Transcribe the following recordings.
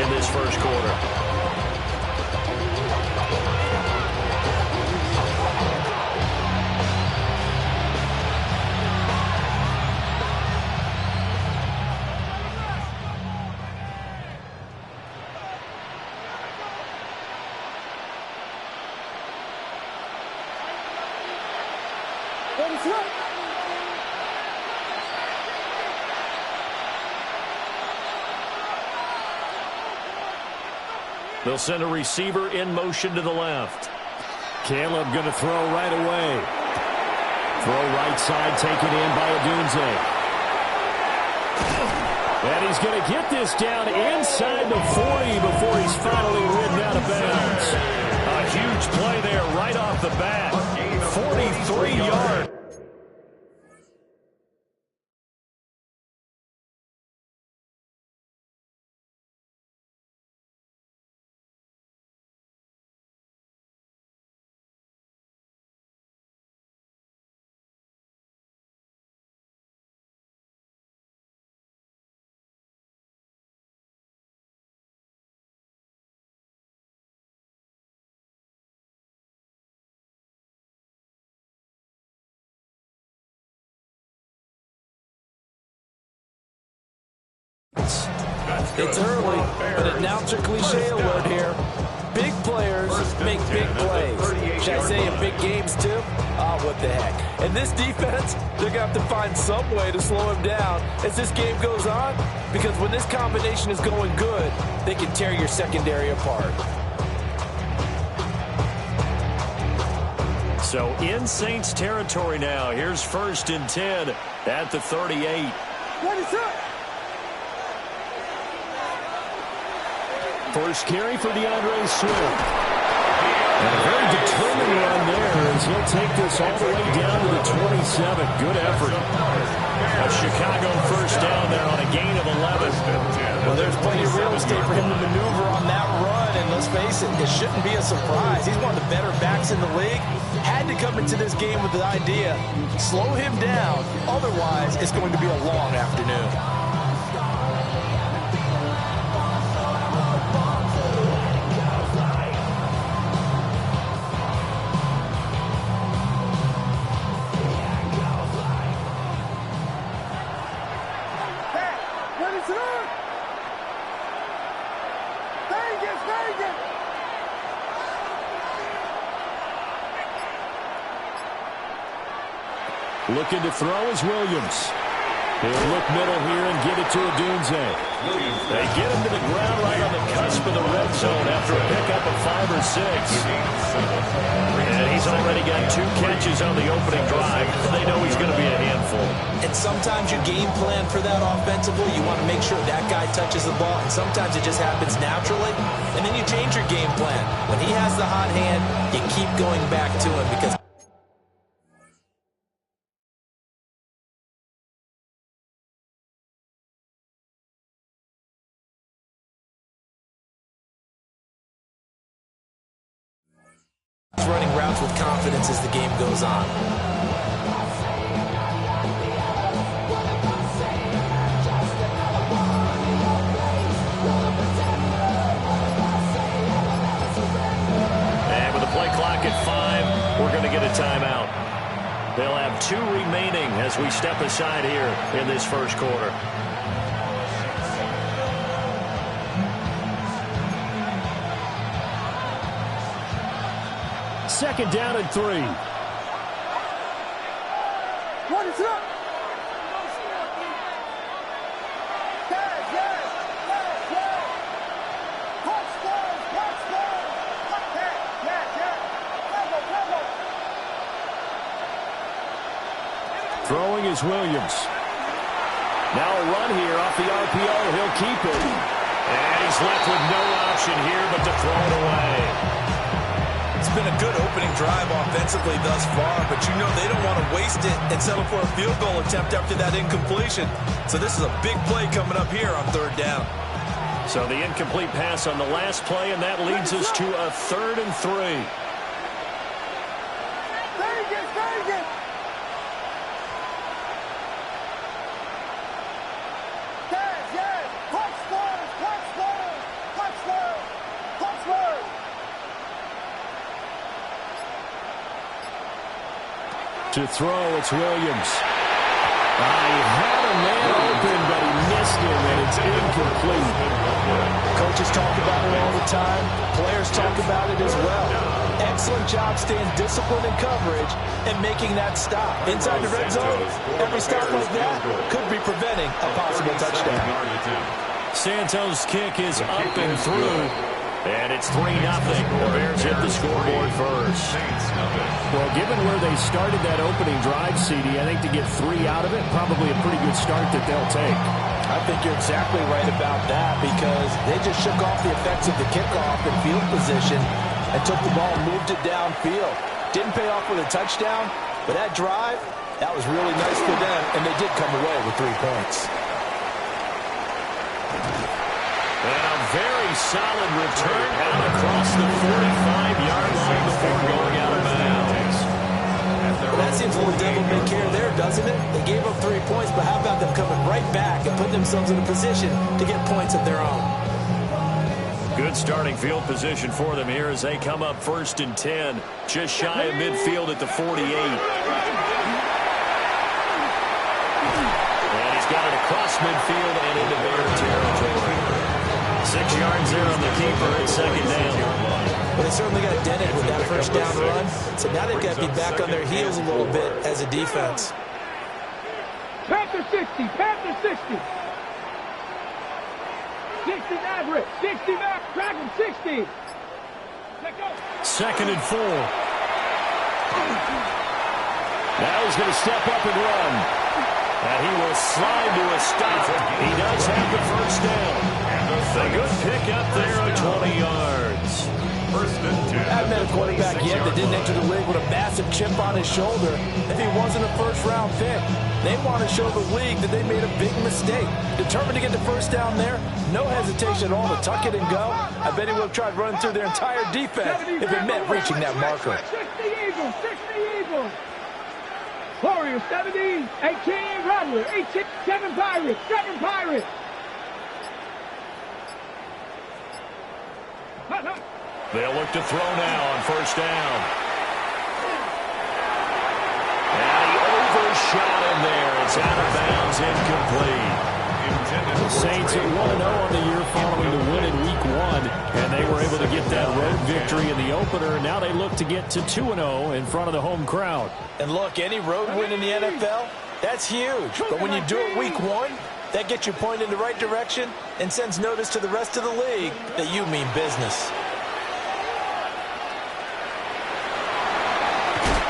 in this first quarter. They'll send a receiver in motion to the left. Caleb going to throw right away. Throw right side taken in by Odunze. And he's going to get this down inside the 40 before he's finally ridden out of bounds. A huge play there right off the bat. 43 yards. It's early, but announcer cliche alert here. Big players make big plays. Should I say in big games too? Oh, what the heck. And this defense, they're going to have to find some way to slow him down as this game goes on, because when this combination is going good, they can tear your secondary apart. So in Saints territory now. Here's 1st and 10 at the 38. What is up? First carry for DeAndre Swift. And a very determined run there as he'll take this all the way down to the 27. Good effort. A Chicago first down there on a gain of 11. Well, there's plenty of real estate for him to maneuver on that run, and let's face it, it shouldn't be a surprise. He's one of the better backs in the league. Had to come into this game with the idea, slow him down, otherwise it's going to be a long afternoon. Looking to throw is Williams. He'll look middle here and get it to Odunze. They get him to the ground right on the cusp of the red zone after a pickup of 5 or 6. And he's already got 2 catches on the opening drive. They know he's going to be a handful. And sometimes you game plan for that offensively. You want to make sure that guy touches the ball. And sometimes it just happens naturally. And then you change your game plan. When he has the hot hand, you keep going back to him because running routes with confidence as the game goes on. And with the play clock at 5, we're going to get a timeout. They'll have 2 remaining as we step aside here in this first quarter. Second down and 3. What is up? Throwing is Williams. Now a run here off the RPO. He'll keep it. And he's left with no option here but to throw it away. It's been a good opening drive offensively thus far, but you know they don't want to waste it and settle for a field goal attempt after that incompletion. So this is a big play coming up here on 3rd down. So the incomplete pass on the last play, and that leads us to a 3rd and 3. To throw, it's Williams. He had a man open, but he missed him, and it's incomplete. Coaches talk about it all the time. Players talk about it as well. Excellent job staying disciplined in coverage and making that stop. Inside the red zone, every stop like that could be preventing a possible touchdown. Santos' kick is up and through, and it's 3-0. The Bears hit the scoreboard first. Well, given where they started that opening drive, CD, I think to get 3 out of it, probably a pretty good start that they'll take. I think you're exactly right about that because they just shook off the effects of the kickoff and field position and took the ball and moved it downfield. Didn't pay off with a touchdown, but that drive, that was really nice for them, and they did come away with 3 points. And a very solid return out across the 45-yard line before going out of bounds. That seems a little devil-may-care there, doesn't it? They gave up 3 points, but how about them coming right back and putting themselves in a position to get points of their own? Good starting field position for them here as they come up 1st and 10, just shy of midfield at the 48. And he's got it across midfield and into Bear territory. 6 yards there on the keeper at 2nd down. Well, they certainly got dented with that 1st down run, so now they've got to be back on their heels a little bit as a defense. Panther 60, Panther 60. 60 average, 60 back, Dragon 60. Let go. 2nd and 4. Now he's going to step up and run. And he will slide to a stop. He does have the 1st down. A good pick up there at 20 yards. 1st and 10. I haven't met a quarterback yet that didn't enter the league with a massive chip on his shoulder if he wasn't a 1st-round pick. They want to show the league that they made a big mistake. Determined to get the 1st down there, no hesitation at all to tuck it and go. I bet he would have tried running through their entire defense if it meant reaching that marker. 60 Eagles, 60 Eagles. Warriors, 70, 18 Rattler, 18, 7 Pirates, 7 Pirates. They'll look to throw now on 1st down. And he overshot him there. It's out of bounds, incomplete. The Saints at 1-0 on the year following the win in Week 1, and they were able to get that road victory in the opener, and now they look to get to 2-0 in front of the home crowd. And look, any road win in the NFL, that's huge. But when you do it Week 1, that gets you pointed in the right direction and sends notice to the rest of the league that you mean business.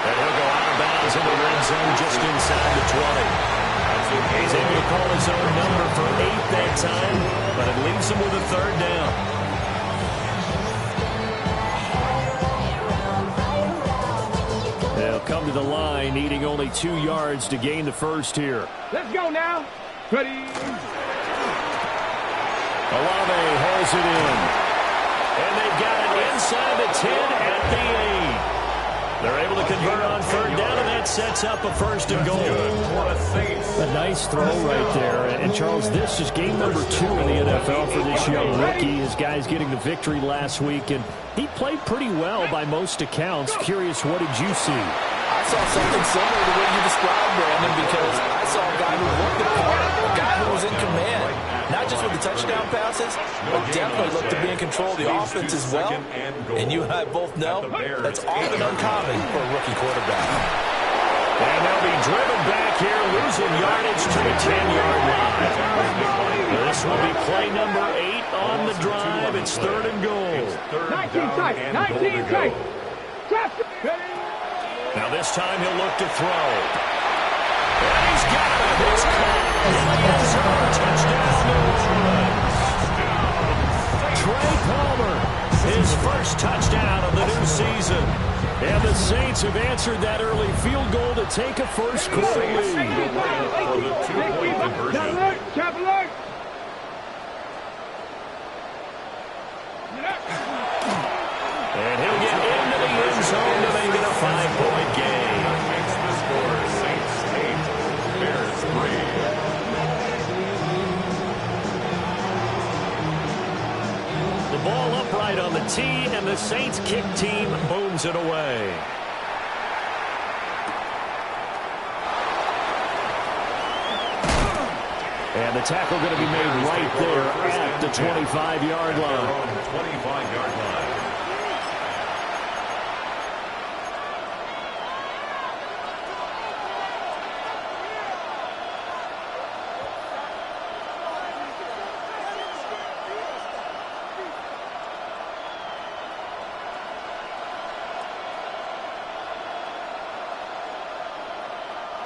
And he'll go out of bounds in the red zone just inside the 20. He's able to call his own number for 8 that time, but it leaves him with a 3rd down. They'll come to the line, needing only 2 yards to gain the 1st here. Let's go now. Ready. Olave holds it in. And they've got it inside the 10 at the 8. They're able to convert on 3rd down, and that sets up a 1st and goal. A nice throw right there. And Charles, this is game number 2 in the NFL for this young rookie. His guys getting the victory last week, and he played pretty well by most accounts. Curious, what did you see? I saw something similar to the way you described, Brandon, because I saw a guy who looked the part, a guy who was in command. Not just with the touchdown passes, but definitely looked to be in control of the offense as well. And you and I both know that's often uncommon for a rookie quarterback. And they'll be driven back here, losing yardage to the 10-yard line. This will be play number 8 on the drive. It's 3rd and goal. 19 tight, 19 tight. Now this time he'll look to throw. And he's got it. It's caught. Touchdown, Trey Palmer, his 1st touchdown of the new season. And the Saints have answered that early field goal to take a 1st quarter lead. Cap alert. And he'll get into the end zone to make it a 5-point game. The score, Saints 8, Bears 3. The ball upright on the tee, and the Saints kick team booms it away. And the tackle going to be made right there at the 25-yard line. 25-yard line.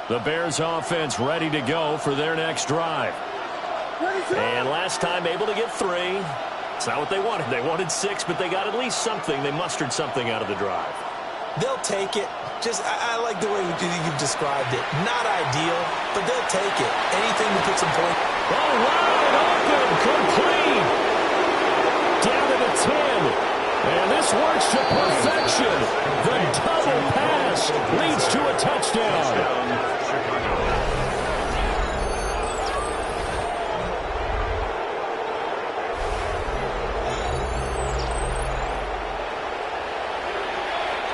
The Bears offense ready to go for their next drive. And last time able to get 3. It's not what they wanted. They wanted 6, but they got at least something. They mustered something out of the drive. They'll take it. I like the way you've described it. Not ideal, but they'll take it. Anything to put some points. Oh, wide open, complete. Down to the 10. And this works to perfection. The double pass leads to a touchdown.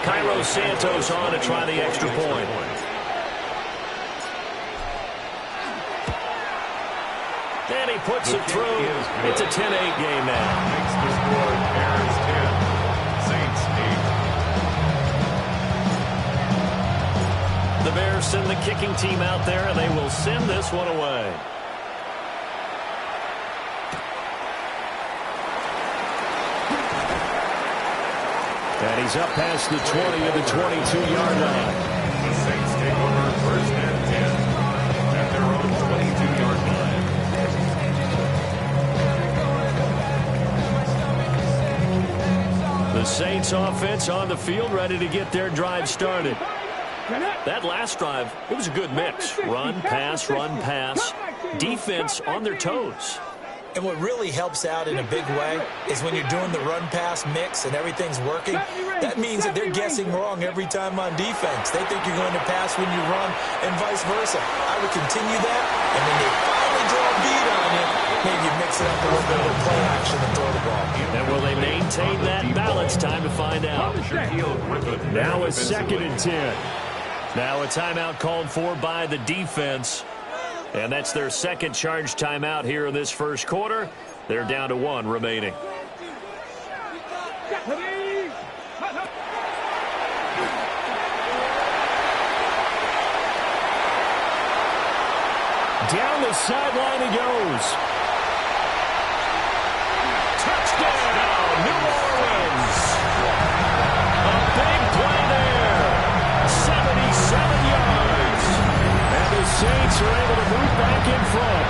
Cairo Santos on to try the extra point. And he puts it through. It's a 10-8 game now. Makes the score Bears 10, Saints 8. The Bears send the kicking team out there, and they will send this one away. And he's up past the 20 of the 22-yard line. The Saints take over first and 10 at their own 22-yard line. The Saints offense on the field ready to get their drive started. That last drive, it was a good mix. Run, pass, defense on their toes. And what really helps out in a big way is when you're doing the run-pass mix and everything's working, that means that they're guessing wrong every time on defense. They think you're going to pass when you run and vice versa. I would continue that, and when they finally draw a beat on you, maybe you mix it up a little bit with play action and throw the ball. And will they maintain that balance? Time to find out. Now it's 2nd and 10. Now a timeout called for by the defense. And that's their second charge timeout here in this first quarter. They're down to 1 remaining. Down the sideline he goes. Touchdown, New Orleans. A big play there. 77 yards. And the Saints are able to move back in front.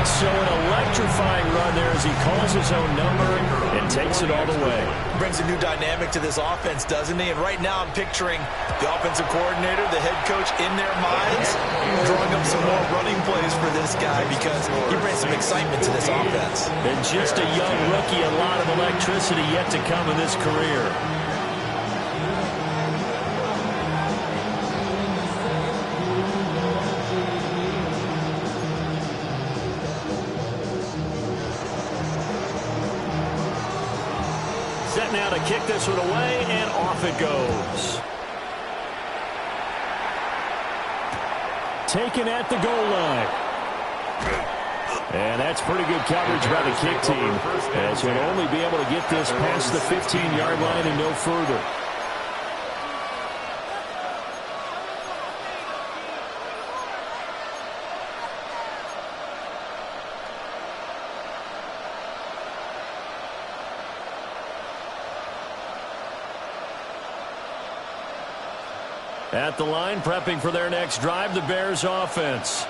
So an electrifying run there as he calls his own number and takes it all the way. Brings a new dynamic to this offense, doesn't he? And right now I'm picturing the offensive coordinator, the head coach in their minds, drawing up some more running plays for this guy because he brings some excitement to this offense. And just a young rookie, a lot of electricity yet to come in this career. Set now to kick this one away, and off it goes. Taken at the goal line. And that's pretty good coverage by the kick team, as he'll only be able to get this past the 15-yard line and no further. At the line, prepping for their next drive, the Bears offense.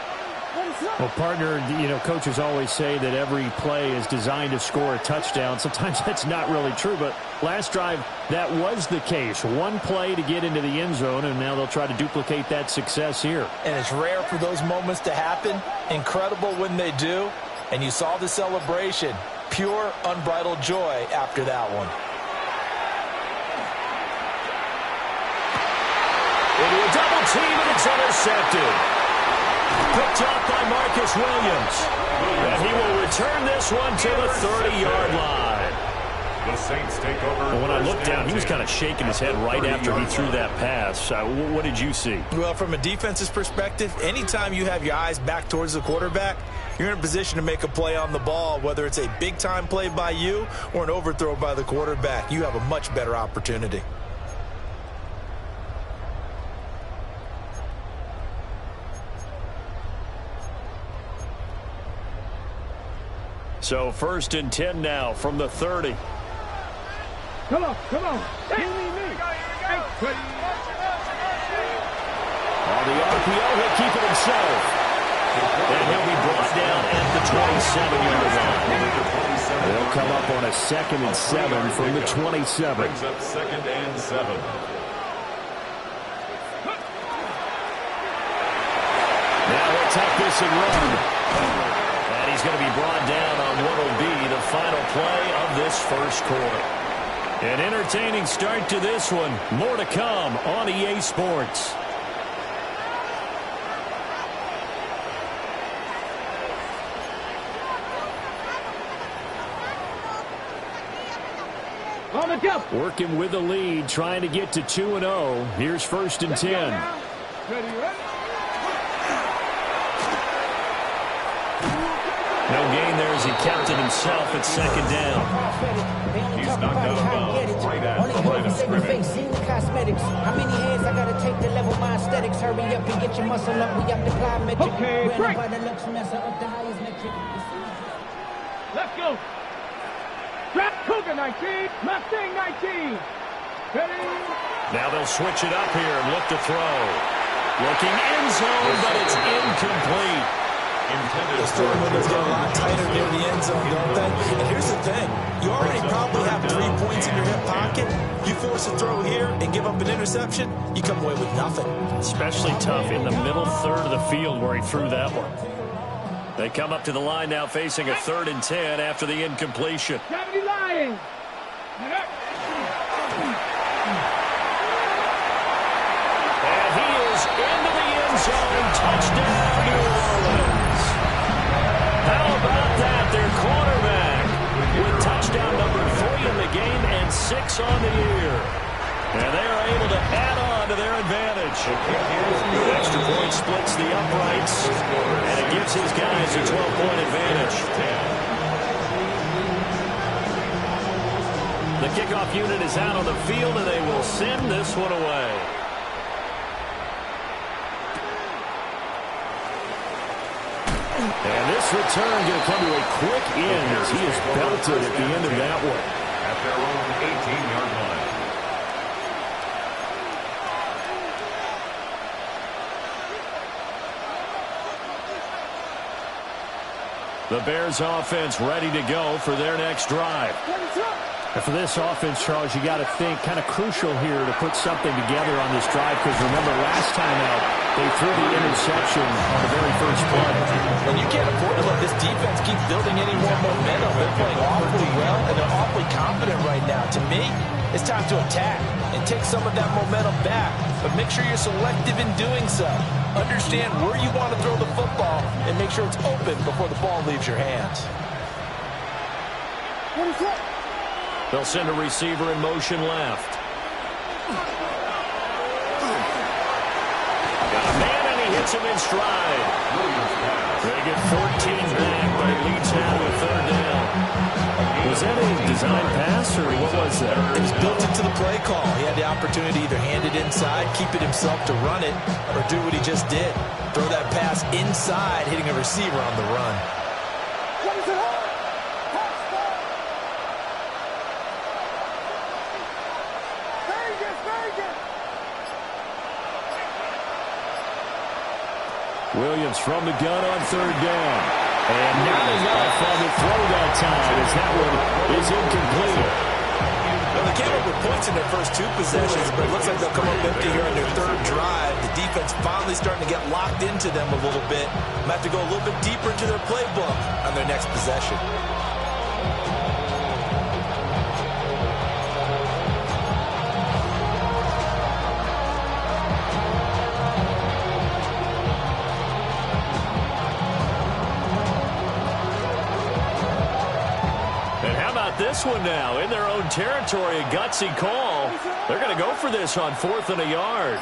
Well, partner, coaches always say that every play is designed to score a touchdown. Sometimes that's not really true, but last drive, that was the case. One play to get into the end zone, and now they'll try to duplicate that success here. And it's rare for those moments to happen. Incredible when they do. And you saw the celebration. Pure, unbridled joy after that one. Into a double team, and it's intercepted. Picked up by Marcus Williams. And he will return this one to the 30-yard line. The Saints take over. Well, when I looked down, he was kind of shaking his head right after he threw that pass. What did you see? Well, from a defense's perspective, anytime you have your eyes back towards the quarterback, you're in a position to make a play on the ball, whether it's a big-time play by you or an overthrow by the quarterback. You have a much better opportunity. So 1st and 10 now from the 30. Come on, come on. Hey, me. On the RPO, he'll keep it himself. And he'll be brought down at the 27-yard line. They'll come up on a 2nd and 7 from the 27. Brings up 2nd and 7. Now he'll take this and run. And he's going to be brought down on what will be the final play of this first quarter. An entertaining start to this one. More to come on EA Sports. On the jump. Working with the lead, trying to get to 2-0. Here's 1st and 10. Ready. No gain there as he kept it himself at 2nd down. He's knocked out of bounds right at the line of scrimmage. Cosmetics. How many hands I gotta take to level my aesthetics? Hurry up and get your muscle up. We up the plyometric. Okay, break. By the looks, mess up the highest metric. Let's go. Drop Cougar 19. Mustang 19. Ready. Now they'll switch it up here and look to throw. Looking end zone, but it's incomplete. The throwing windows get a lot tighter near the end zone, don't they? And here's the thing. You already probably have 3 points in your hip pocket. You force a throw here and give up an interception, you come away with nothing. Especially tough in the middle third of the field where he threw that one. They come up to the line now facing a 3rd and 10 after the incompletion. 70 Lions. And he is into the end zone. Touchdown, New Orleans. How about that? Their quarterback with touchdown number 3 in the game and 6 on the year. And they are able to add on to their advantage. The extra point splits the uprights, and it gives his guys a 12-point advantage. The kickoff unit is out on the field, and they will send this one away. And this return going to come to a quick end as he is belted at the end of that one. At their own 18-yard line. The Bears offense ready to go for their next drive. And for this offense, Charles, you got to think kind of crucial here to put something together on this drive because remember last time out they threw the interception on the very first play. And you can't afford to let this defense keep building any more momentum. They're playing awfully well, and they're awfully confident right now. To me, it's time to attack and take some of that momentum back. But make sure you're selective in doing so. Understand where you want to throw the football and make sure it's open before the ball leaves your hands. They'll send a receiver in motion left. Got a man, and he hits him in stride. They get 14 back, but it leads now to a 3rd down. Was that a design pass, or what was that? It was built into the play call. He had the opportunity to either hand it inside, keep it himself to run it, or do what he just did. Throw that pass inside, hitting a receiver on the run. Williams from the gun on 3rd down. And not enough on the throw that time as that one is incomplete. Well, they came up with points in their first 2 possessions, but it looks like they'll come up empty here on their 3rd drive. The defense finally starting to get locked into them a little bit. Might have to go a little bit deeper into their playbook on their next possession. about this one now? In their own territory, a gutsy call. They're going to go for this on 4th and a yard.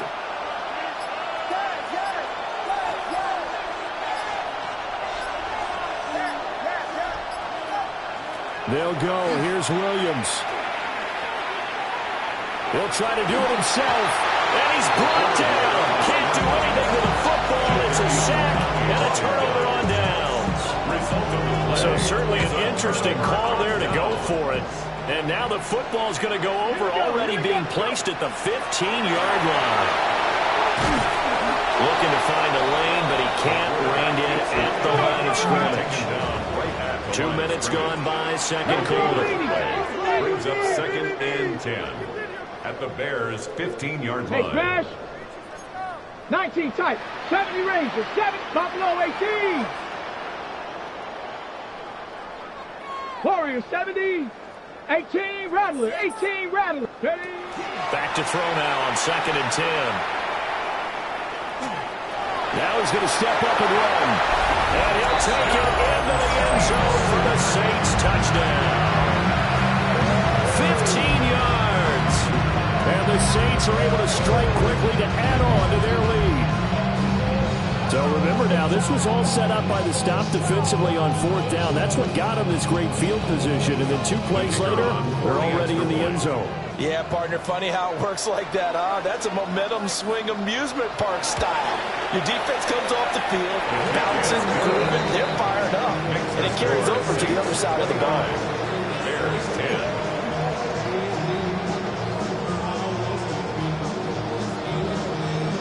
They'll go. Here's Williams. He'll try to do it himself. And he's brought down. Can't do anything with the football. It's a sack and a turnover on downs. So certainly an interesting call there to go for it. And now the football's going to go over, already being placed at the 15-yard line. Looking to find a lane, but he can't rein in at the line of scrimmage. 2 minutes gone by, second quarter. Brings up 2nd and 10 at the Bears' 15-yard line. Hey, crash. 19 tight. 70 Rangers. 7 Buffalo 18. Warriors 70. 18 Rattler. 18 Rattler. Ready? Back to throw now on 2nd and 10. Now he's going to step up and run. And he'll take it into the end zone for the Saints touchdown. 15 yards. And the Saints are able to strike quickly to add on to their lead. So remember now, this was all set up by the stop defensively on 4th down. That's what got them this great field position. And then 2 plays later, they're already in the end zone. Yeah, partner, funny how it works like that, huh? That's a momentum swing amusement park style. Your defense comes off the field, bouncing, grooving, they're fired up. And it carries over to the other side of the ball. Bears 10.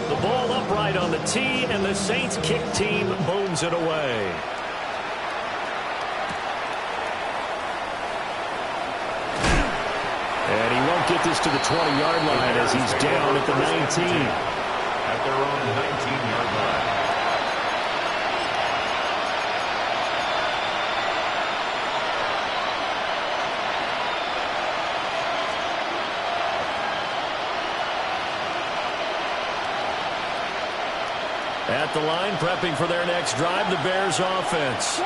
The ball upright on the tee, and the Saints kick team booms it away. And he won't get this to the 20-yard line as he's down at the 19. At their own 19-yard line. At the line, prepping for their next drive, the Bears offense.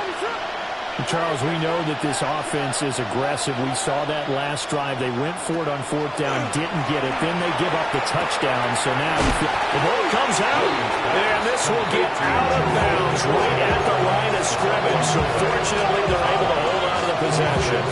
Charles, we know that this offense is aggressive. We saw that last drive. They went for it on 4th down, didn't get it. Then they give up the touchdown. So now the ball comes out, and this will get out of bounds right at the line of scrimmage. So fortunately, they're able to hold on to the possession.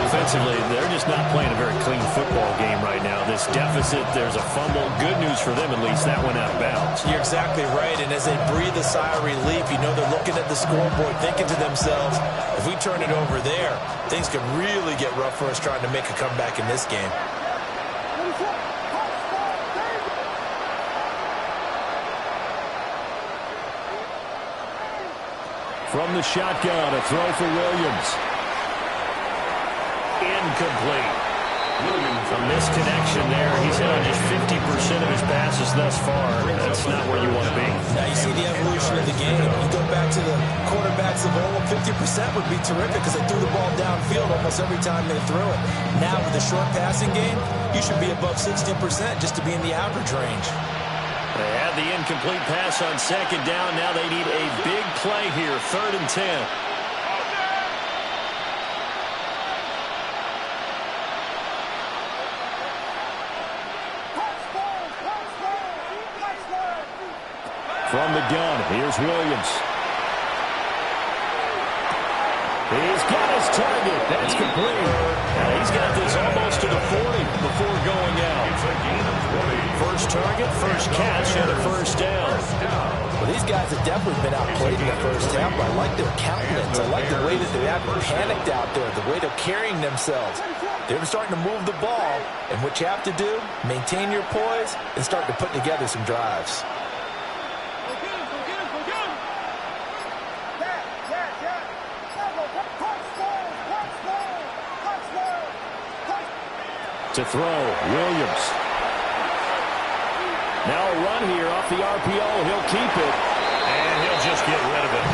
Offensively, they're just not playing a very clean football game right now. This deficit, there's a fumble. Good news for them, at least. That went out of bounds. You're exactly right, and as they breathe a sigh of relief, you know they're looking at the scoreboard, thinking to themselves, if we turn it over there, things could really get rough for us trying to make a comeback in this game. From the shotgun, a throw for Williams. Incomplete. A misconnection there. He's hit on just 50% of his passes thus far. That's not where you want to be. Now you see the evolution of the game. You go back to the quarterbacks of old, 50% would be terrific because they threw the ball downfield almost every time they threw it. Now with the short passing game, you should be above 60% just to be in the average range. They had the incomplete pass on 2nd down. Now they need a big play here, 3rd and 10. From the gun, here's Williams. He's got his target. That's complete. Now he's got this almost to the 40 before going out. First target, first catch, and a first down. Well, these guys have definitely been outplayed in the first half, but I like their countenance. I like the way that they haven't panicked out there, the way they're carrying themselves. They're starting to move the ball, and what you have to do, maintain your poise and start to put together some drives. To throw, Williams. Now a run here off the RPO. He'll keep it, and he'll just get rid of it.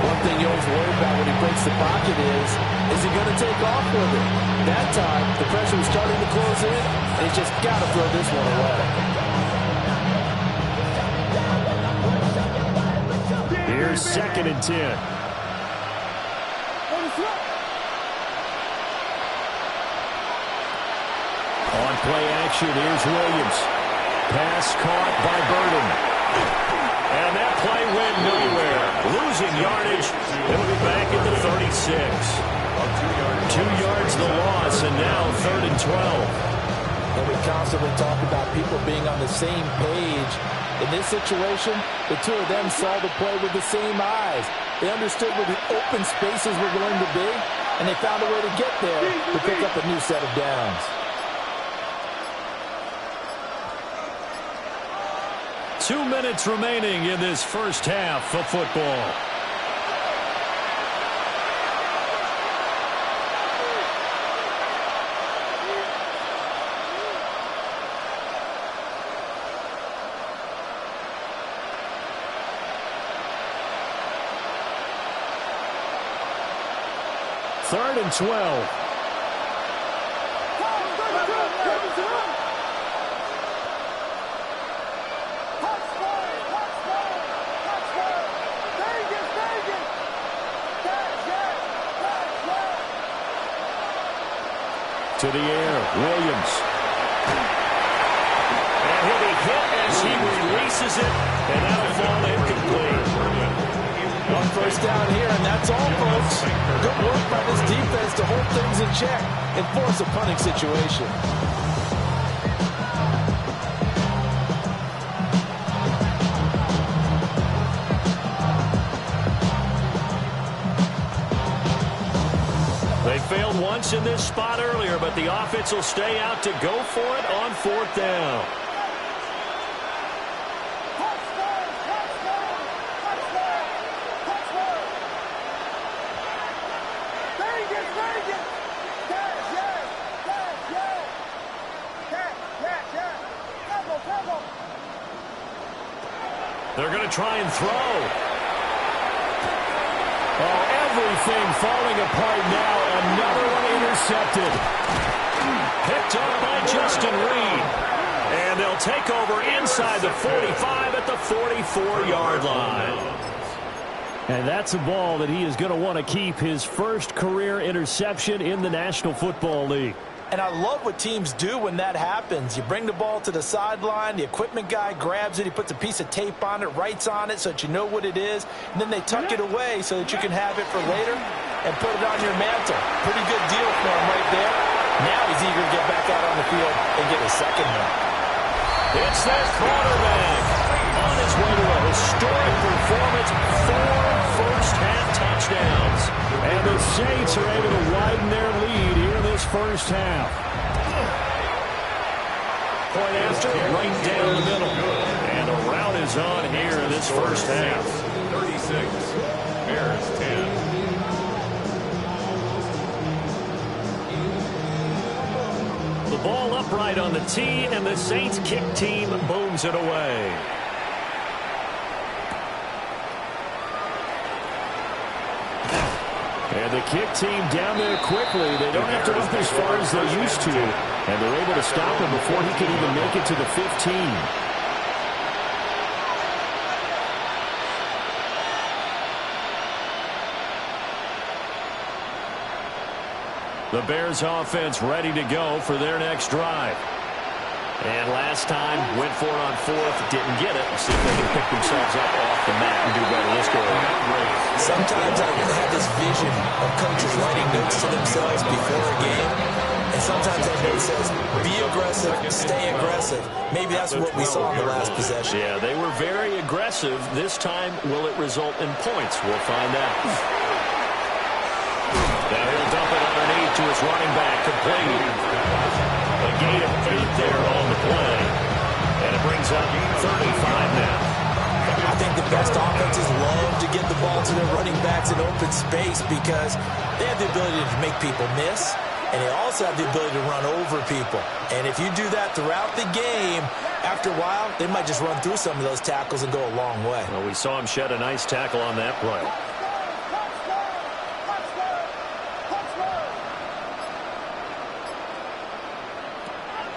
One thing you always worry about when he breaks the pocket is he going to take off with it? That time, the pressure was starting to close in, and he's just got to throw this one away. Here's 2nd and 10. play action. Here's Williams. Pass caught by Burden. And that play went nowhere. Losing yardage. It'll be back at the 36. 2 yards the loss, and now 3rd and 12. And we constantly talk about people being on the same page. In this situation, the two of them saw the play with the same eyes. They understood where the open spaces were going to be, and they found a way to get there to pick up a new set of downs. 2 minutes remaining in this first half of football. Third and 12. To the air, Williams. And he'll be hit as he releases it, and that'll fall incomplete. On first down here, and that's all, folks. Good work by this defense to hold things in check and force a punting situation. They failed once in this spot earlier, but the offense will stay out to go for it on 4th down. They're going to try and throw. Oh, everything falling apart now. Another one intercepted. Picked up by Justin Reed. And they'll take over inside the 45 at the 44-yard line. And that's a ball that he is going to want to keep, his first career interception in the National Football League. And I love what teams do when that happens. You bring the ball to the sideline, the equipment guy grabs it, he puts a piece of tape on it, writes on it so that you know what it is, and then they tuck it away so that you can have it for later and put it on your mantle. Pretty good deal for him right there. Now he's eager to get back out on the field and get his second one. It's that quarterback on his way to a historic performance, 4 first-half touchdowns. And the Saints are able to widen their lead here in this first half. Point after, right down the middle. And a rout is on here in this first half. 36, Bears 10. The ball upright on the tee, and the Saints kick team booms it away. And the kick team down there quickly. They don't have to run as far as they used to. And they're able to stop him before he can even make it to the 15. The Bears offense ready to go for their next drive. And last time, went for it on 4th, didn't get it. See if they can pick themselves up off the mat and do better this go around. Sometimes I have this vision of coaches writing notes to themselves before a game. And sometimes that note says, be aggressive, stay aggressive. Maybe that's what we saw in the last possession. Yeah, they were very aggressive. This time, will it result in points? We'll find out. Now he'll dump it underneath to his running back, complete. A gain of 8 there on the play. And it brings up 35 now. I think the best offenses love to get the ball to their running backs in open space because they have the ability to make people miss, and they also have the ability to run over people. And if you do that throughout the game, after a while, they might just run through some of those tackles and go a long way. Well, we saw him shed a nice tackle on that play.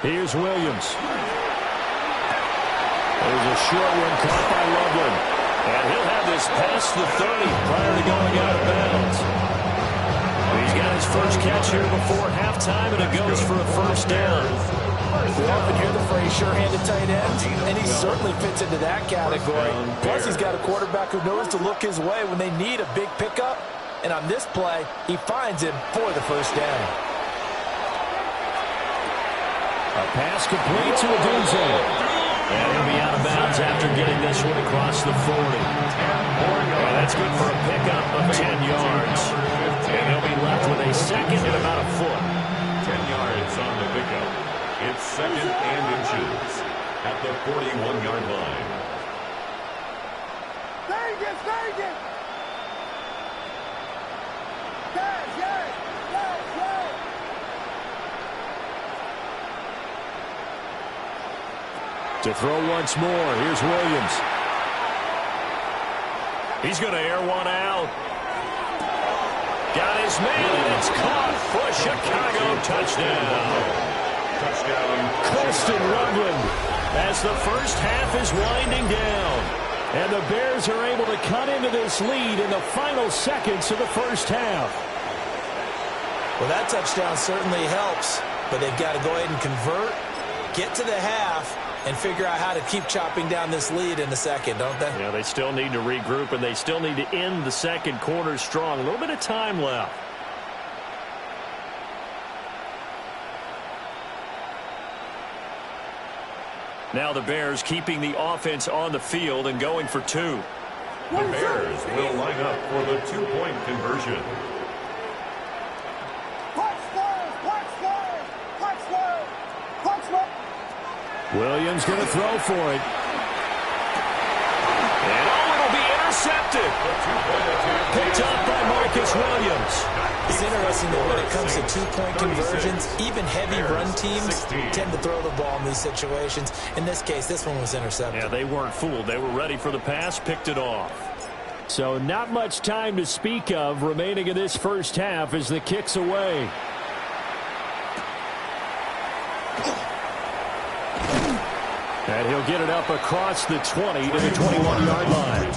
Here's Williams. There's a short one caught by Loveland. And he'll have this past the 30 prior to going out of bounds. He's got his first catch here before halftime, and it goes for a first down. We often hear the phrase sure-handed tight ends, and he certainly fits into that category. Plus, he's got a quarterback who knows to look his way when they need a big pickup. And on this play, he finds him for the first down. A pass complete to Odunze. And he'll be out of bounds after getting this one across the 40. And that's good for a pickup of 10 yards. And he'll be left with a second and about a foot. 10 yards on the pickup. It's second and inches at the 41-yard line. To throw once more, here's Williams. He's going to air one out. Got his man, and it's caught for Chicago. Touchdown. Colston Rugland as the first half is winding down. And the Bears are able to cut into this lead in the final seconds of the first half. Well, that touchdown certainly helps, but they've got to go ahead and convert, get to the half, and figure out how to keep chopping down this lead in the second, don't they? Yeah, they still need to regroup, and they still need to end the second quarter strong. A little bit of time left. Now the Bears keeping the offense on the field and going for two. The Bears will line up for the two-point conversion. Williams going to throw for it. And it'll be intercepted. Picked up by Marcus Williams. It's interesting that when it comes to two-point conversions, even heavy run teams tend to throw the ball in these situations. In this case, this one was intercepted. Yeah, they weren't fooled. They were ready for the pass, picked it off. So not much time to speak of remaining in this first half as the kick's away. And he'll get it up across the 20 to the 21-yard line.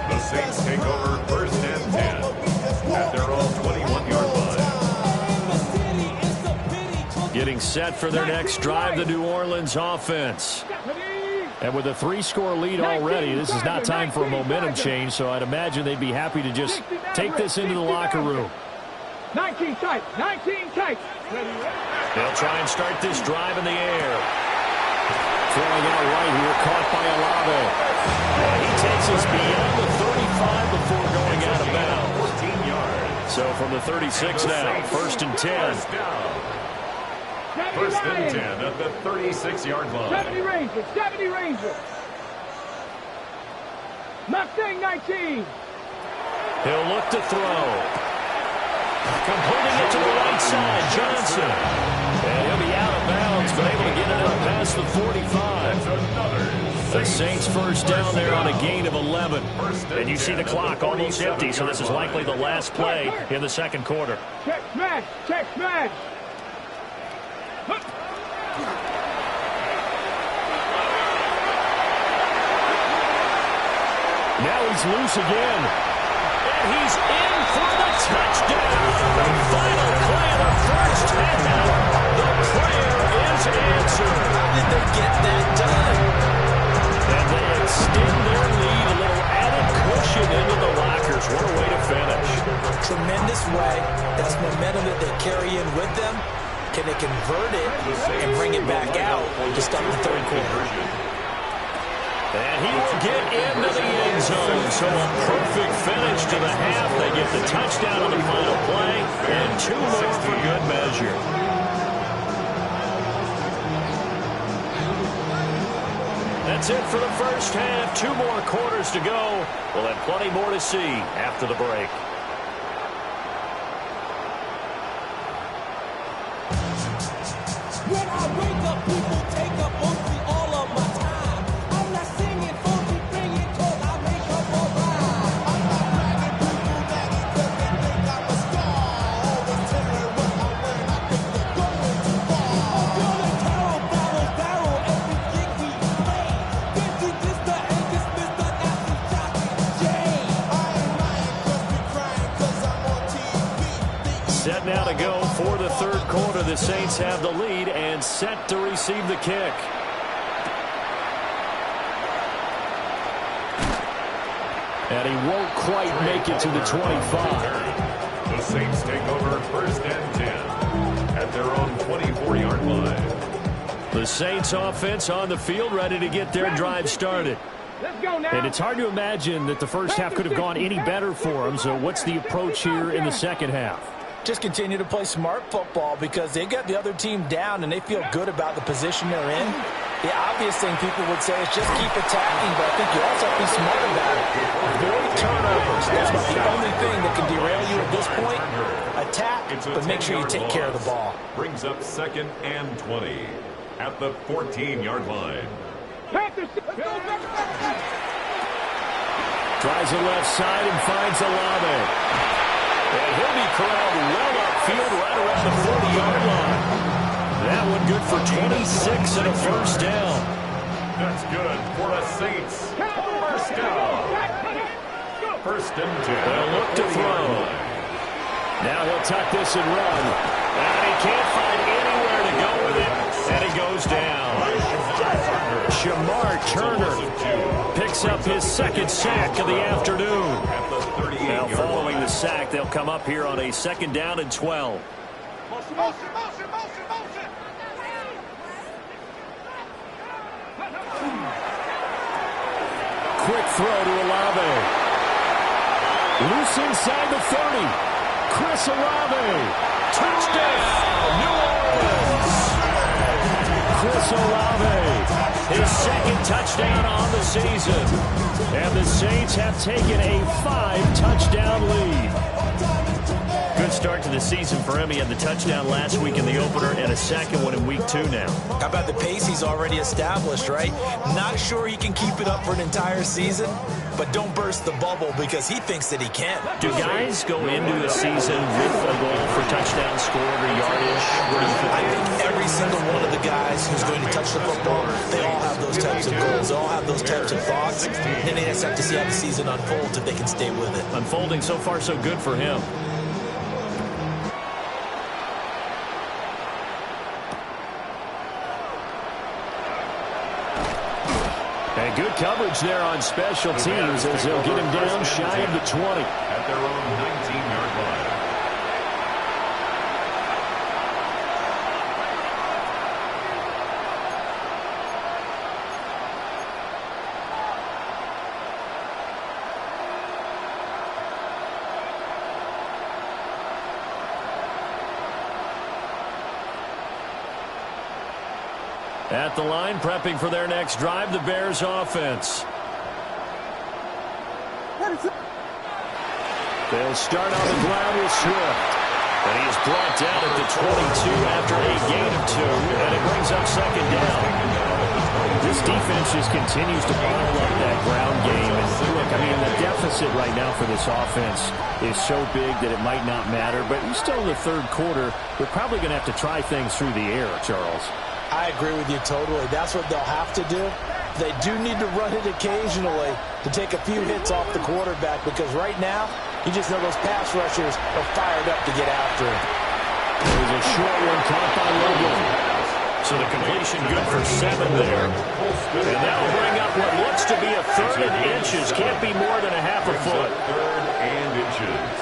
The Saints take over first and 10 at their own 21-yard line. Getting set for their next drive, the New Orleans offense. And with a 3-score lead already, this is not time for a momentum change, so I'd imagine they'd be happy to just take this into the locker room. 19 tight, 19 tight. They'll try and start this drive in the air. Throwing out right here, caught by Olave. And he takes us beyond the 35 before going out of bounds. 14 yards. So from the 36 now, first and 10. First and 10 at the 36-yard line. 70 Rangers, 70 Rangers. Mustang 19. He'll look to throw. Completing it to the right side, Johnson. And he'll be out of bounds, but able to get it up past the 45. The Saints first down there on a gain of 11. And you see the clock almost empty, so this is likely the last play in the second quarter. Check smash, check smash. Now he's loose again. And he's in for the touchdown. The final play of the first half. The prayer is answered. How did they get that done? And they extend their lead, a little added cushion into the lockers. What a way to finish. Tremendous way. That's momentum that they carry in with them. Can they convert it and bring it back out to start the third quarter? And he will get into the end zone. So a perfect finish to the half. They get the touchdown on the final play, and 2 more for good measure. That's it for the first half. 2 more quarters to go. We'll have plenty more to see after the break. When I wake up, people take up mostly all of my time. I'm not singing for to bring it, cause I make up a rhyme. I'm not bragging people that cause they think I'm a star. Always telling what I wear, I think they're going too far. I'm feeling Carol, barrel, every gig we play. This is just the ain't this Mr. Nasty Jockey J. I ain't lying, cause we crying, cause I'm on TV. The Set now to go for the third quarter. The Saints have the lead and set to receive the kick. And he won't quite make it to the 25. The Saints take over 1st and 10 at their own 24-yard line. The Saints offense on the field, ready to get their drive started. Let's go now. And it's hard to imagine that the first half could have gone any better for them. So what's the approach here in the second half? Just continue to play smart football because they got the other team down and they feel good about the position they're in. The obvious thing people would say is just keep attacking, but I think you also have to be smart about it. Avoid turnovers. That's about the only thing that can derail you at this point. Attack, but make sure you take care of the ball. Brings up 2nd and 20 at the 14-yard line. Tries the left side and finds Olave. And he'll be corralled well upfield right around the 40-yard line. That one good for 26 and a first down. That's good for the Saints. First down. 1st and 10. They'll look to throw. Now he'll tuck this and run. And he can't find anywhere to go with it. And he goes down. Shamar Turner picks up his second sack of the afternoon. Now following the sack, they'll come up here on a 2nd down and 12. Quick throw to Olave. Loose inside the 30. Chris Olave. Touchdown, New Orleans. Chris Olave. His second touchdown on the season. And the Saints have taken a 5-touchdown lead. Good start to the season for him. He had the touchdown last week in the opener and a second one in week 2 now. How about the pace he's already established, right? Not sure he can keep it up for an entire season, but don't burst the bubble because he thinks that he can. Do guys go into the season with a goal for touchdown scored or yardage? What do you think? I think every single one of the guys who's going to touch the football, they all have those types of goals. They all have those types of thoughts. And then they just have to see how the season unfolds if they can stay with it. Unfolding so far so good for him. And good coverage there on special teams as they'll get him down shy of the 20. At their own 19-yard line. At the line, prepping for their next drive, the Bears offense. They'll start on the ground with Swift. And he is brought down at the 22 after a gain of 2, and it brings up 2nd down. This defense just continues to bottle up that ground game. And look, I mean, the deficit right now for this offense is so big that it might not matter. But still in the third quarter, they're probably going to have to try things through the air, Charles. I agree with you totally. That's what they'll have to do. They do need to run it occasionally to take a few hits off the quarterback because right now, you just know those pass rushers are fired up to get after him. There's a short one caught by Logan. So the completion good for 7 there. And that'll bring up what looks to be a 3rd and inches. Can't be more than a half a foot. 3rd and inches.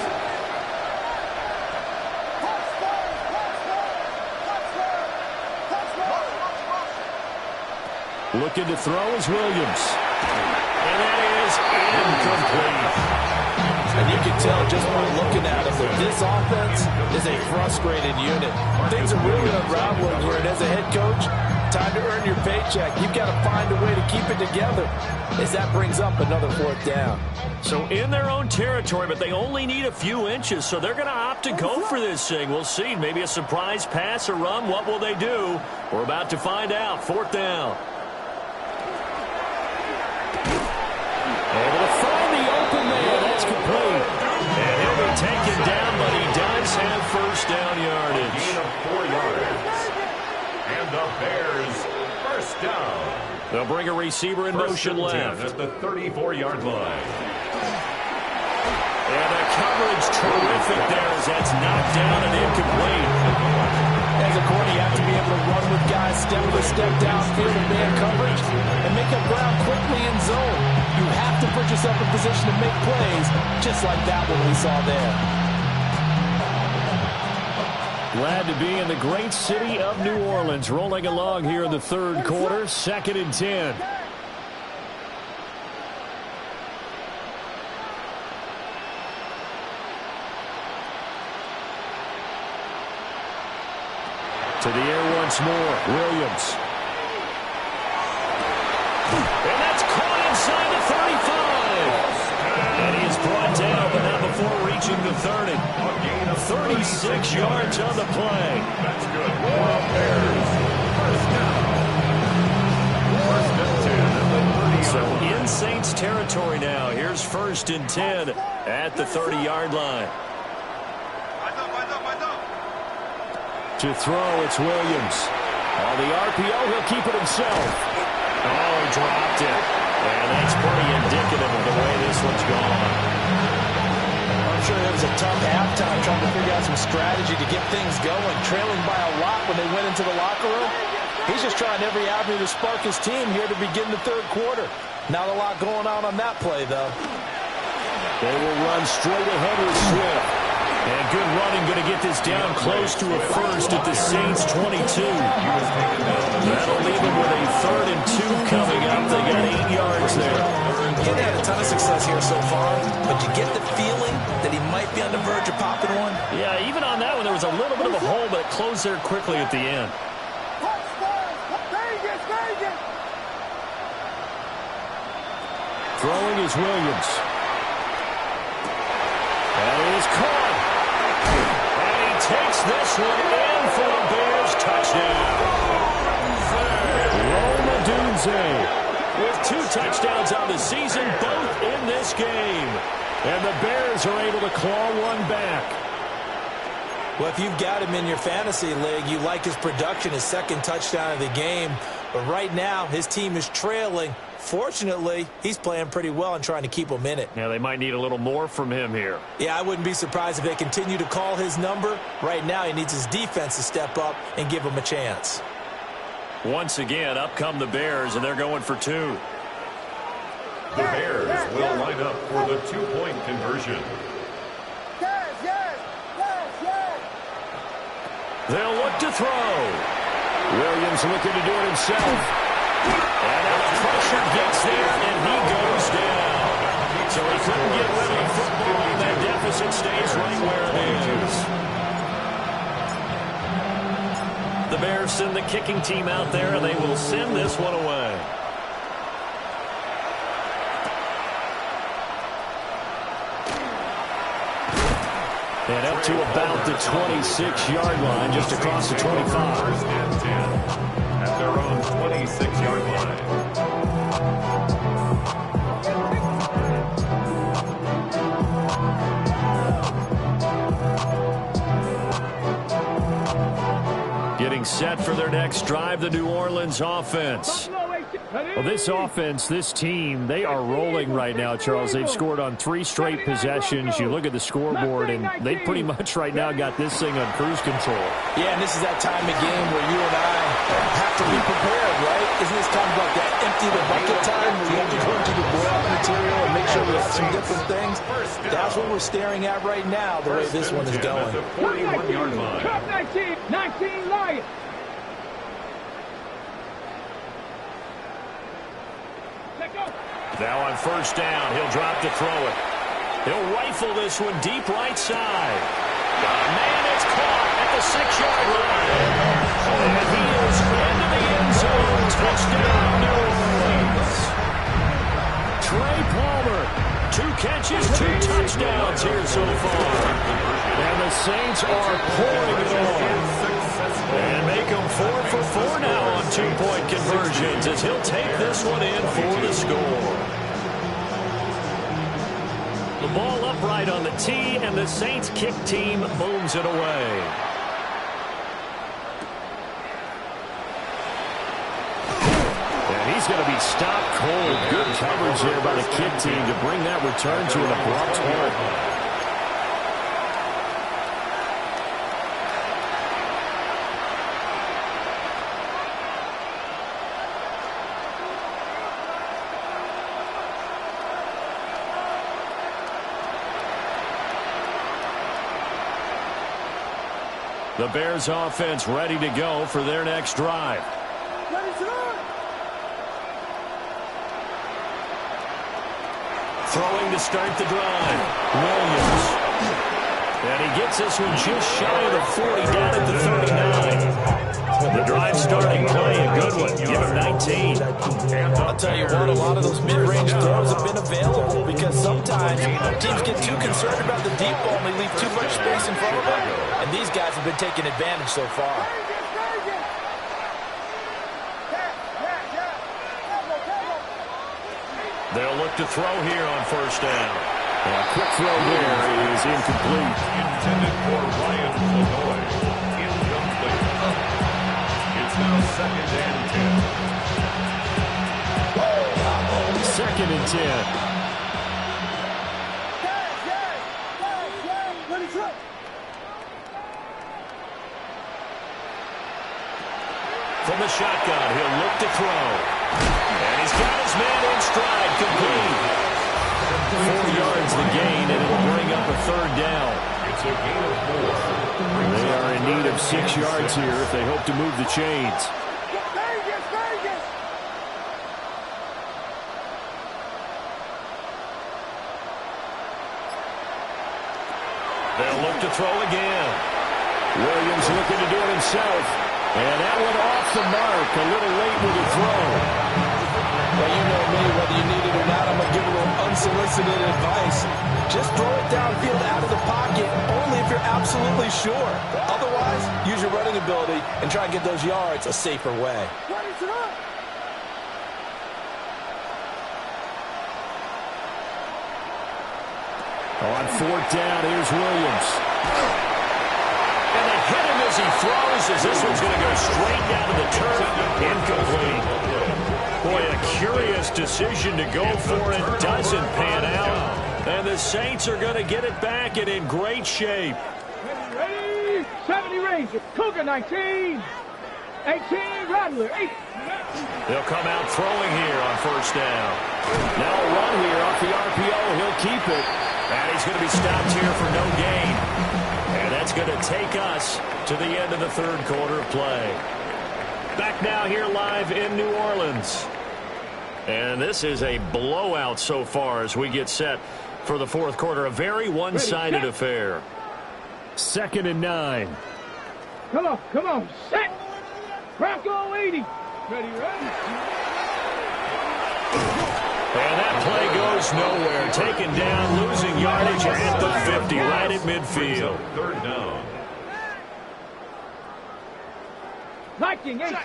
Looking to throw is Williams. And that is incomplete. And you can tell just by looking at him that this offense is a frustrated unit. Things are really unraveling here, and as a head coach, time to earn your paycheck. You've got to find a way to keep it together as that brings up another 4th down. So in their own territory, but they only need a few inches, so they're going to opt to go for this thing. We'll see. Maybe a surprise pass or run. What will they do? We're about to find out. 4th down. Able to find the open man. That's complete. And he'll be taken down, but he does have first down yardage. Gain of 4 yards. And the Bears first down. They'll bring a receiver in motion left. At the 34-yard line. And the coverage terrific there as that's knocked down and incomplete. As a corner, you have to be able to run with guys step for step downfield in man coverage and make up ground quickly in zone. You have to put yourself in position to make plays, just like that one we saw there. Glad to be in the great city of New Orleans, rolling along here in the third quarter, 2nd and 10. To the air once more, Williams. And that's caught inside the 35. And he is brought down, but not before reaching the 30. 36 yards on the play. That's good. Bears. First down. First and 10 at the 30-yard So line. in Saints territory now. Here's 1st and 10 at the 30-yard line. To throw, it's Williams. On the RPO, he'll keep it himself. Oh, he dropped it. And that's pretty indicative of the way this one's gone. I'm sure it was a tough halftime trying to figure out some strategy to get things going, trailing by a lot when they went into the locker room. He's just trying every avenue to spark his team here to begin the third quarter. Not a lot going on that play, though. They will run straight ahead with Swift. And good running, going to get this down close to a first at the Saints 22. That'll leave them with a 3rd and 2 coming up. They got 8 yards there. He hasn't had a ton of success here so far, but you get the feeling that he might be on the verge of popping one. Yeah, even on that one, there was a little bit of a hole, but it closed there quickly at the end. Throwing is Williams. And it is caught. And he takes this one in for the Bears touchdown. Rome Odunze with 2 touchdowns on the season, both in this game. And the Bears are able to claw one back. Well, if you've got him in your fantasy league, you like his production, his 2nd touchdown of the game. But right now, his team is trailing. Fortunately, he's playing pretty well and trying to keep them in it. Now, they might need a little more from him here. Yeah, I wouldn't be surprised if they continue to call his number. Right now, he needs his defense to step up and give him a chance. Once again, up come the Bears, and they're going for 2. The Bears will line up for the 2-point conversion. They'll look to throw. Williams looking to do it himself. And now the pressure gets there, and he goes down. So he couldn't get rid of the football, and that deficit stays right where it is. The Bears send the kicking team out there, and they will send this one away. And up to about the 26-yard line, just across the 25. 1st and 10 at their own 26-yard line. Getting set for their next drive, the New Orleans offense. Well, this offense, this team, they are rolling right now, Charles. They've scored on 3 straight possessions. You look at the scoreboard, and they pretty much right now got this thing on cruise control. Yeah, and this is that time of game where you and I have to be prepared, right? Isn't this kind of like that empty the bucket time where you have to go into the boil material and make sure we have some different things? That's what we're staring at right now, the way this one is going. At the 41-yard line. 19 Lions. Now on 1st down, he'll drop to throw it. He'll rifle this one deep right side. Man, it's caught at the 6-yard line. And he is into the end zone. Touchdown, New Orleans. Trey Palmer, 2 catches, 2 touchdowns here so far. And the Saints are pouring it on. And make them 4 for 4 now on 2-point conversions as he'll take this one in for the score. The ball upright on the tee, and the Saints kick team booms it away. And he's going to be stopped cold. Good coverage there by the kick team to bring that return to an abrupt halt. The Bears offense ready to go for their next drive. Throwing to start the drive. Williams. And he gets this one just shy of the 40, down at the 39. The drive starting play, a good one. Give him 19. I'll tell you what, a lot of those mid-range throws have been available because sometimes teams get too concerned about the deep ball and they leave too much space in front of them. And these guys have been taking advantage so far. They'll look to throw here on first down. A quick throw there is incomplete. Intended for Ryan Lanoy. Incomplete. It's now 2nd and 10. 2nd and 10. From the shotgun, he'll look to throw. And he's got his man in stride, complete. 4 yards the gain, and it'll bring up a 3rd down. It's a gain of 4. They are in need of 6 yards here if they hope to move the chains. They'll look to throw again. Williams looking to do it himself. And that one off the mark, a little late with the throw. Well, you know me, whether you need it or not, I'm going to give a little unsolicited advice. Just throw it downfield out of the pocket, only if you're absolutely sure. Otherwise, use your running ability and try and get those yards a safer way. On 4th down, here's Williams. And they hit him as he throws, as this one's going to go straight down to the turf. Incomplete. Boy, a curious decision to go for it. Doesn't pan out. And the Saints are going to get it back and in great shape. Ready? 70 Ranger. Cougar 19. 18 Rattler. 8. They'll come out throwing here on first down. Now a run here off the RPO. He'll keep it. And he's going to be stopped here for no gain. And that's going to take us to the end of the 3rd quarter of play. Back now here live in New Orleans. And this is a blowout so far as we get set for the 4th quarter. A very one-sided affair. 2nd and 9. Come on, set. Bronco 80. Ready. And that play goes nowhere. Taken down, losing yardage at the 50, right at midfield. 3rd down. Viking 18.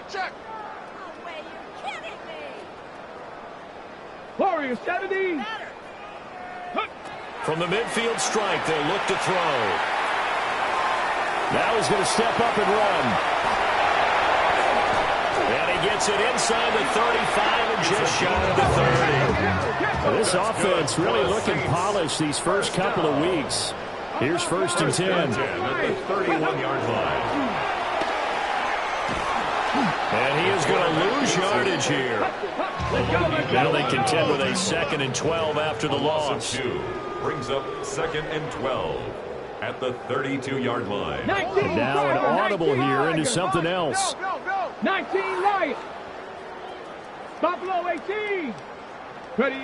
Check. Warriors 70. From the midfield strike, they'll look to throw. Now he's going to step up and run. And he gets it inside the 35 and just shy of the 30. This offense really looking polished these first couple of weeks. Here's 1st and 10. At the 31-yard line. And he is going to lose yardage here. Now they contend with a 2nd and 12 after the loss. 2 brings up 2nd and 12 at the 32-yard line. And now an audible here into something else. 19 Riot. Buffalo 18. Ready.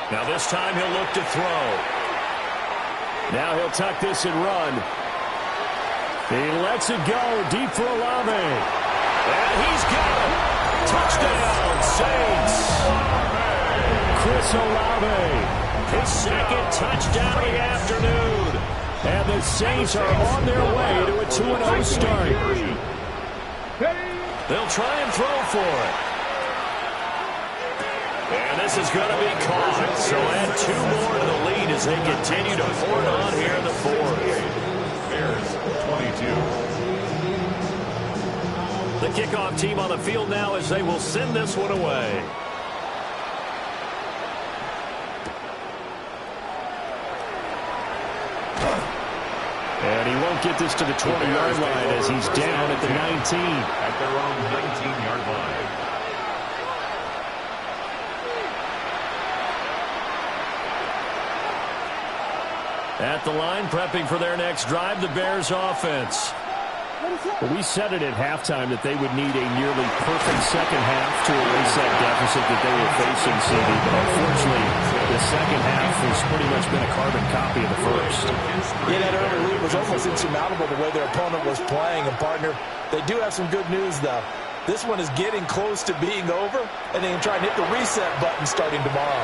Now this time he'll look to throw. Now he'll tuck this and run. He lets it go deep for Olave. And he's got it. Touchdown, Saints. Chris Olave. His 2nd touchdown of the afternoon. And the Saints are on their way to a 2-0 start. They'll try and throw for it. And this is going to be caught. So add 2 more to the lead as they continue to pour it on here in the 4th. Bears 22. The kickoff team on the field now as they will send this one away. And he won't get this to the 20-yard line as he's down at the 19. At their own 19-yard line. At the line, prepping for their next drive, the Bears offense. Well, we said it at halftime that they would need a nearly perfect second half to erase that deficit that they were facing, CD. But unfortunately, the second half has pretty much been a carbon copy of the first. Yeah, that early lead was almost insurmountable the way their opponent was playing. And, partner, they do have some good news, though. This one is getting close to being over, and they can try and hit the reset button starting tomorrow.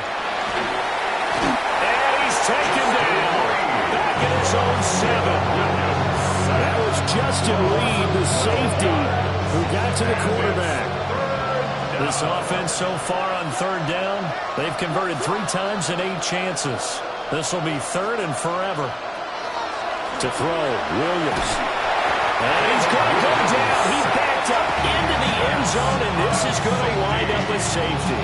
And he's taken down. Back in his own 7. That was Justin Reed, the safety, who got to the quarterback. This offense so far on third down, they've converted 3 times in 8 chances. This will be third and forever. To throw, Williams. And he's going to go down. He backed up into the end zone, and this is going to wind up with safety.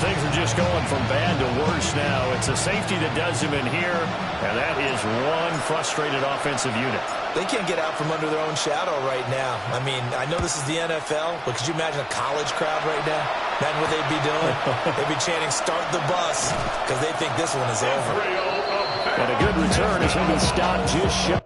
Things are just going from bad to worse now. It's a safety that does him in here, and that is one frustrated offensive unit. They can't get out from under their own shadow right now. I mean, I know this is the NFL, but could you imagine a college crowd right now? Imagine what they'd be doing. They'd be chanting, "Start the bus," because they think this one is over. And a good return as he'll be stopped just shy.